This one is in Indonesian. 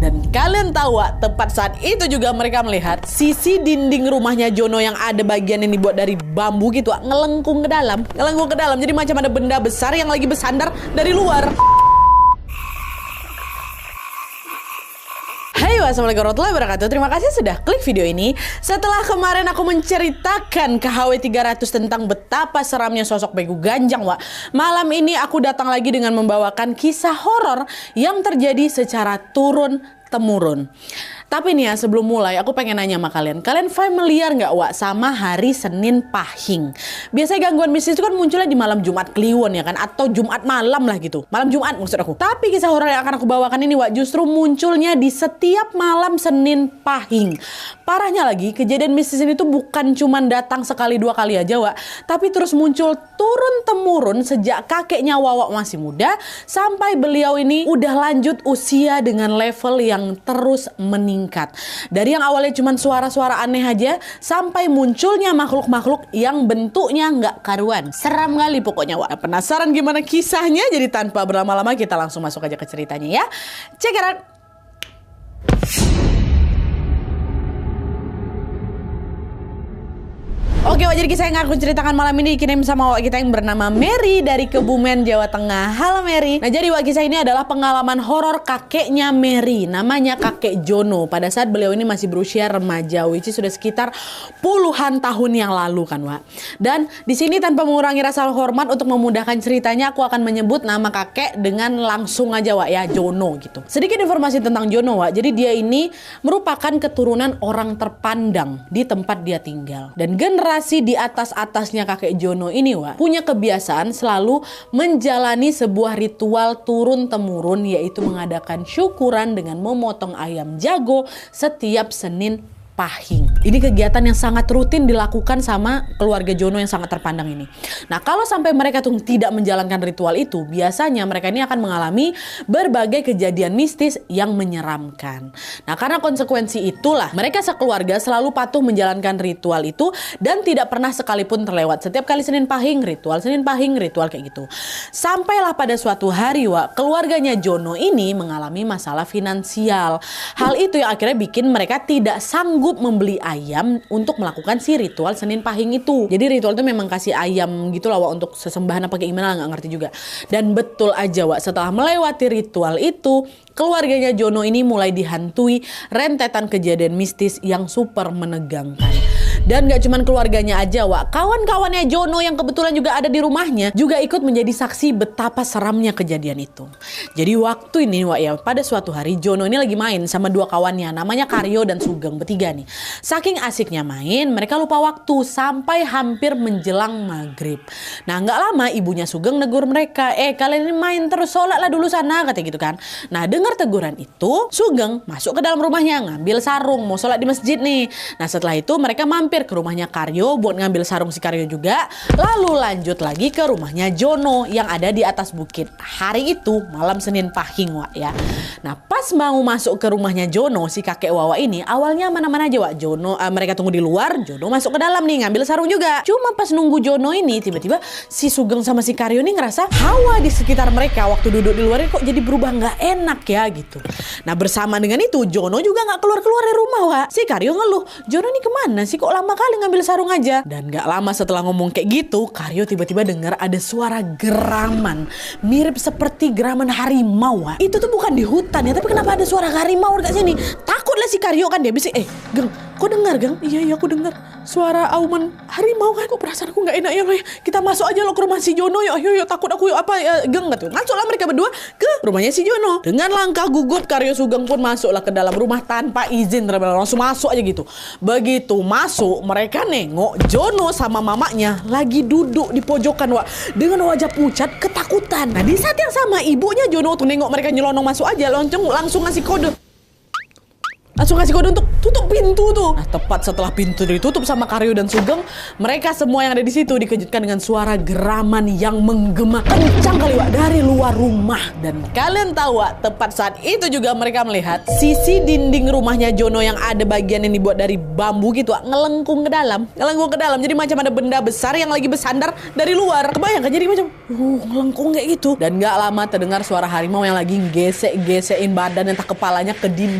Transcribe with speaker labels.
Speaker 1: Dan kalian tahu Wak, tepat saat itu juga mereka melihat sisi dinding rumahnya Jono yang ada bagian yang dibuat dari bambu gitu Wak, ngelengkung ke dalam. Jadi macam ada benda besar yang lagi bersandar dari luar. Hai, wassalamualaikum warahmatullahi wabarakatuh. Terima kasih sudah klik video ini. Setelah kemarin aku menceritakan ke HW300 tentang betapa seramnya sosok Begu Ganjang, Wak, malam ini aku datang lagi dengan membawakan kisah horor yang terjadi secara turun-temurun. Tapi nih ya, sebelum mulai aku pengen nanya sama kalian. Kalian familiar nggak Wak sama hari Senin Pahing? Biasanya gangguan mistis itu kan munculnya di malam Jumat Kliwon ya kan, atau Jumat malam lah gitu. Malam Jumat maksud aku. Tapi kisah horor yang akan aku bawakan ini Wak, justru munculnya di setiap malam Senin Pahing. Parahnya lagi, kejadian mistis ini tuh bukan cuman datang sekali dua kali aja Wak, tapi terus muncul turun-temurun sejak kakeknya Wawa masih muda sampai beliau ini udah lanjut usia dengan level yang terus meningkat. Dari yang awalnya cuma suara-suara aneh aja sampai munculnya makhluk-makhluk yang bentuknya nggak karuan. Seram kali pokoknya Wak. Penasaran gimana kisahnya? Jadi tanpa berlama-lama kita langsung masuk aja ke ceritanya ya. Check it out. Oke Wak, jadi kisah yang aku ceritakan malam ini dikirim sama Wak kita yang bernama Mary dari Kebumen, Jawa Tengah. Halo Mary. Nah jadi Wak, kisah ini adalah pengalaman horor kakeknya Mary. Namanya kakek Jono. Pada saat beliau ini masih berusia remaja, which is sudah sekitar puluhan tahun yang lalu kan Wak. Dan di sini tanpa mengurangi rasa hormat untuk memudahkan ceritanya, aku akan menyebut nama kakek dengan langsung aja Wak ya, Jono gitu. Sedikit informasi tentang Jono Wak. Jadi dia ini merupakan keturunan orang terpandang di tempat dia tinggal. Dan generasi di atas-atasnya kakek Jono ini Wak, punya kebiasaan selalu menjalani sebuah ritual turun-temurun, yaitu mengadakan syukuran dengan memotong ayam jago setiap Senin Pahing. Ini kegiatan yang sangat rutin dilakukan sama keluarga Jono yang sangat terpandang ini. Nah, kalau sampai mereka tuh tidak menjalankan ritual itu, biasanya mereka ini akan mengalami berbagai kejadian mistis yang menyeramkan. Nah, karena konsekuensi itulah mereka sekeluarga selalu patuh menjalankan ritual itu dan tidak pernah sekalipun terlewat. Setiap kali Senin Pahing, ritual kayak gitu. Sampailah pada suatu hari Wak, keluarganya Jono ini mengalami masalah finansial. Hal itu yang akhirnya bikin mereka tidak sanggup membeli ayam untuk melakukan si ritual Senin Pahing itu. Jadi ritual itu memang kasih ayam gitu lah Wak, untuk sesembahan apa kayak gimana nggak ngerti juga. Dan betul aja Wak, setelah melewati ritual itu, keluarganya Jono ini mulai dihantui rentetan kejadian mistis yang super menegangkan. Dan gak cuman keluarganya aja Wak, kawan-kawannya Jono yang kebetulan juga ada di rumahnya juga ikut menjadi saksi betapa seramnya kejadian itu. Jadi waktu ini Wak ya, pada suatu hari Jono ini lagi main sama dua kawannya, namanya Karyo dan Sugeng, bertiga nih. Saking asiknya main, mereka lupa waktu sampai hampir menjelang maghrib. Nah gak lama ibunya Sugeng negur mereka, kalian ini main terus, sholat lah dulu sana, katanya gitu kan. Nah dengar teguran itu, Sugeng masuk ke dalam rumahnya ngambil sarung, mau sholat di masjid nih. Nah setelah itu mereka mampir ke rumahnya Karyo buat ngambil sarung si Karyo juga. Lalu lanjut lagi ke rumahnya Jono yang ada di atas bukit. Hari itu malam Senin Pahing Wak ya. Nah pas mau masuk ke rumahnya Jono, si kakek Wawa ini awalnya mana-mana aja Wak. Jono mereka tunggu di luar, Jono masuk ke dalam nih ngambil sarung juga. Cuma pas nunggu Jono ini, tiba-tiba si Sugeng sama si Karyo ini ngerasa hawa di sekitar mereka waktu duduk di luar ini kok jadi berubah nggak enak ya gitu. Nah bersama dengan itu Jono juga nggak keluar-keluar dari rumah Wak. Si Karyo ngeluh, Jono ini kemana sih, kok lama kali ngambil sarung aja. Dan gak lama setelah ngomong kayak gitu, Karyo tiba-tiba dengar ada suara geraman mirip seperti geraman harimau Wak. Itu tuh bukan di hutan ya, tapi kenapa ada suara harimau dekat sini. Takutlah si Karyo kan, dia bisa Geng, kok dengar Geng? Iya aku dengar suara auman harimau kan. Kok perasaan aku gak enak ya lo ya. Kita masuk aja lo ke rumah si Jono yuk. Ayo takut aku yuk Geng gitu. Masuklah mereka berdua ke rumahnya si Jono. Dengan langkah gugut Karyo Sugeng pun masuklah ke dalam rumah tanpa izin, langsung masuk aja gitu. Begitu masuk, mereka nengok Jono sama mamanya lagi duduk di pojokan Wak, dengan wajah pucat ketakutan. Nah di saat yang sama ibunya Jono tuh nengok mereka nyelonong masuk aja, langsung ngasih kode. Langsung kasih kode untuk tutup pintu tuh. Nah, tepat setelah pintu ditutup sama Karyo dan Sugeng, mereka semua yang ada di situ dikejutkan dengan suara geraman yang menggema kencang kali Wak dari luar rumah. Dan kalian tahu Wak, tepat saat itu juga mereka melihat sisi dinding rumahnya Jono yang ada bagian yang dibuat dari bambu gitu Wak, ngelengkung ke dalam. Jadi macam ada benda besar yang lagi bersandar dari luar. Kebayang kan, jadi macam ngelengkung kayak gitu. Dan gak lama terdengar suara harimau yang lagi gesek-gesekin badan entah kepalanya ke dinding